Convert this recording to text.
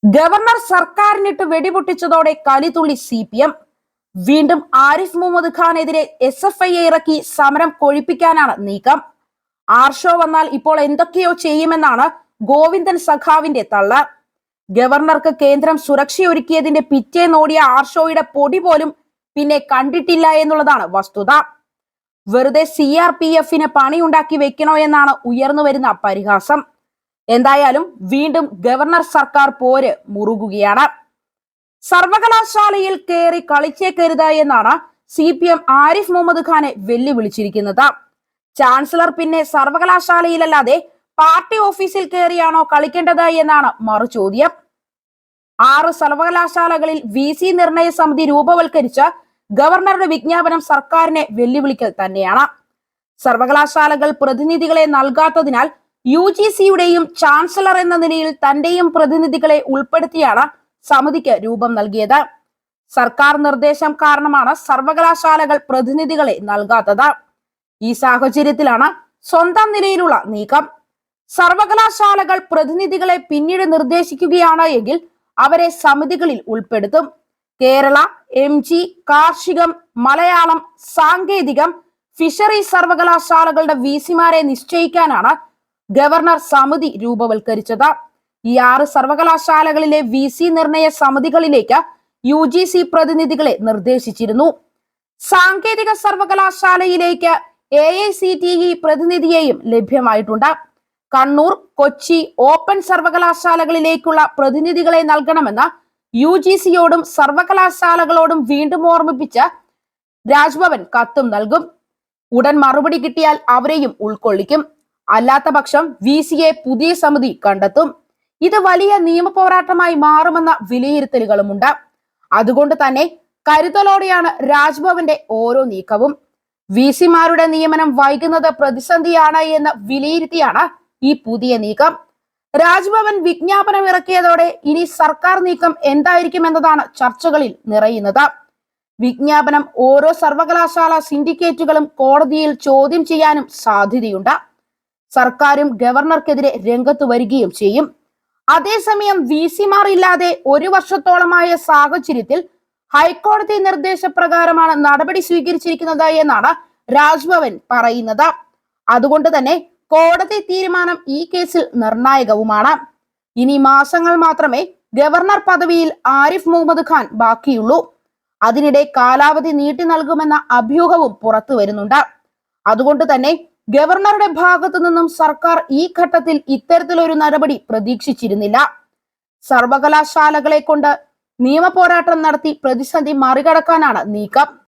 Governor സർക്കാരിനിട്ട് വെടിപൊട്ടിച്ചതോടെ കലിതുള്ളി CPM. വീണ്ടും Arif Muhammad ഖാനെതിരെ SFI ഇറക്കി സമരം കൊഴിപ്പിക്കാനാണ് നീക്കം. ആർഷോ വന്നാൽ ഇപ്പോൾ എന്തൊക്കെയോ ചെയ്യുമെന്നാണ് ഗോവിന്ദൻ സഖാവിന്റെ തള്ള്. ഗവർണർക്ക് കേന്ദ്രം സുരക്ഷയൊരുക്കിയതിന്റെ പിറ്റേന്നോടിയ ആർഷോയുടെ പൊടി പോലും പിന്നെ കണ്ടിട്ടില്ല എന്നുള്ളതാണ് വസ്തുത. വെറുതെ CRPF പണിയുണ്ടാക്കി വെക്കണോ എന്നാണ് ഉയർന്നു വരുന്ന പരിഹാസം. എന്തായാലും വീണ്ടും ഗവർണർ സർക്കാർ പോര് മുറുകുകയാണ്. സർവകലാശാലയിൽ കയറി കളിച്ചേക്കരുത് എന്നാണ് CPM ആരിഫ് മുഹമ്മദ് ഖാനെ വെല്ലുവിളിച്ചിരിക്കുന്നത്. ചാൻസലർ പിന്നെ സർവകലാശാലയിലല്ലാതെ പാർട്ടി ഓഫീസിൽ കയറിയാണോ കളിക്കേണ്ടത് എന്നാണ് മറുചോദ്യം. 6 സർവകലാശാലകളിൽ VC നിർണയ സമിതി രൂപവൽക്കരിച്ച ഗവർണറുടെ വിജ്ഞാപനം സർക്കാരിനെ വെല്ലുവിളിക്കൽ തന്നെയാണ്. സർവകലാശാലകൾ പ്രതിനിധികളെ നൽകാത്തതിനാൽ UGCയുടെയും ചാൻസലർ എന്ന നിലയിൽ തന്റെയും പ്രതിനിധികളെ ഉൾപ്പെടുത്തിയാണ് സമിതിക്ക് രൂപം നൽകിയത്. സർക്കാർ നിർദ്ദേശം കാരണമാണ് സർവകലാശാലകൾ പ്രതിനിധികളെ നൽകാത്തത്. ഈ സാഹചര്യത്തിലാണ് സ്വന്തം നിലയിലുള്ള നീക്കം. സർവകലാശാലകൾ പ്രതിനിധികളെ പിന്നീട് നിർദ്ദേശിക്കുകയാണ് എങ്കിൽ അവരെ സമിതികളിൽ ഉൾപ്പെടുത്തും. കേരള, MG, കാർഷികം, മലയാളം, സാങ്കേതികം, ഫിഷറീസ് സർവകലാശാലകളുടെ VCമാരെ നിശ്ചയിക്കാനാണ് ഗവർണർ സമിതി രൂപവൽക്കരിച്ചത്. ഈ 6 സർവകലാശാലകളിലെ VC നിർണയ സമിതികളിലേക്ക് UGC പ്രതിനിധികളെ നിർദ്ദേശിച്ചിരുന്നു. സാങ്കേതിക സർവകലാശാലയിലേക്ക് AICTE പ്രതിനിധിയെയും ലഭ്യമായിട്ടുണ്ട്. കണ്ണൂർ, കൊച്ചി ഓപ്പൺ സർവകലാശാലകളിലേക്കുള്ള പ്രതിനിധികളെ നൽകണമെന്ന് UGCയോടും സർവകലാശാലകളോടും വീണ്ടും ഓർമ്മിപ്പിച്ച് രാജ്ഭവൻ കത്തും നൽകും. ഉടൻ മറുപടി കിട്ടിയാൽ അവരെയും ഉൾക്കൊള്ളിക്കും. അല്ലാത്ത പക്ഷം VCയെ പുതിയ സമിതി കണ്ടെത്തും. ഇത് വലിയ നിയമ പോരാട്ടമായി മാറുമെന്ന വിലയിരുത്തലുകളുമുണ്ട്. അതുകൊണ്ട് തന്നെ കരുതലോടെയാണ് രാജ്ഭവന്റെ ഓരോ നീക്കവും. VCമാരുടെ നിയമനം വൈകുന്നത് പ്രതിസന്ധിയാണ് എന്ന് വിലയിരുത്തിയാണ് ഈ പുതിയ നീക്കം. രാജ്ഭവൻ വിജ്ഞാപനം ഇറക്കിയതോടെ ഇനി സർക്കാർ നീക്കം എന്തായിരിക്കും എന്നതാണ് ചർച്ചകളിൽ നിറയുന്നത്. വിജ്ഞാപനം ഓരോ സർവകലാശാല സിൻഡിക്കേറ്റുകളും കോടതിയിൽ ചോദ്യം ചെയ്യാനും സാധ്യതയുണ്ട്. സർക്കാരും ഗവർണർക്കെതിരെ രംഗത്ത് വരികയും ചെയ്യും. അതേസമയം VCമാർ ഇല്ലാതെ 1 വർഷത്തോളമായ സാഹചര്യത്തിൽ ഹൈക്കോടതി നിർദ്ദേശപ്രകാരമാണ് നടപടി സ്വീകരിച്ചിരിക്കുന്നത് എന്നാണ് രാജ്ഭവൻ പറയുന്നത്. അതുകൊണ്ട് തന്നെ കോടതി തീരുമാനം ഈ കേസിൽ നിർണായകവുമാണ്. ഇനി മാസങ്ങൾ മാത്രമേ ഗവർണർ പദവിയിൽ ആരിഫ് മുഹമ്മദ് ഖാൻ ബാക്കിയുള്ളൂ. അതിനിടെ കാലാവധി നീട്ടി നൽകുമെന്ന അഭ്യൂഹവും പുറത്തു വരുന്നുണ്ട്. അതുകൊണ്ട് തന്നെ ഗവർണറുടെ ഭാഗത്തു നിന്നും സർക്കാർ ഈ ഘട്ടത്തിൽ ഇത്തരത്തിലൊരു നടപടി പ്രതീക്ഷിച്ചിരുന്നില്ല. സർവകലാശാലകളെ കൊണ്ട് നിയമപോരാട്ടം നടത്തി പ്രതിസന്ധി മറികടക്കാനാണ് നീക്കം.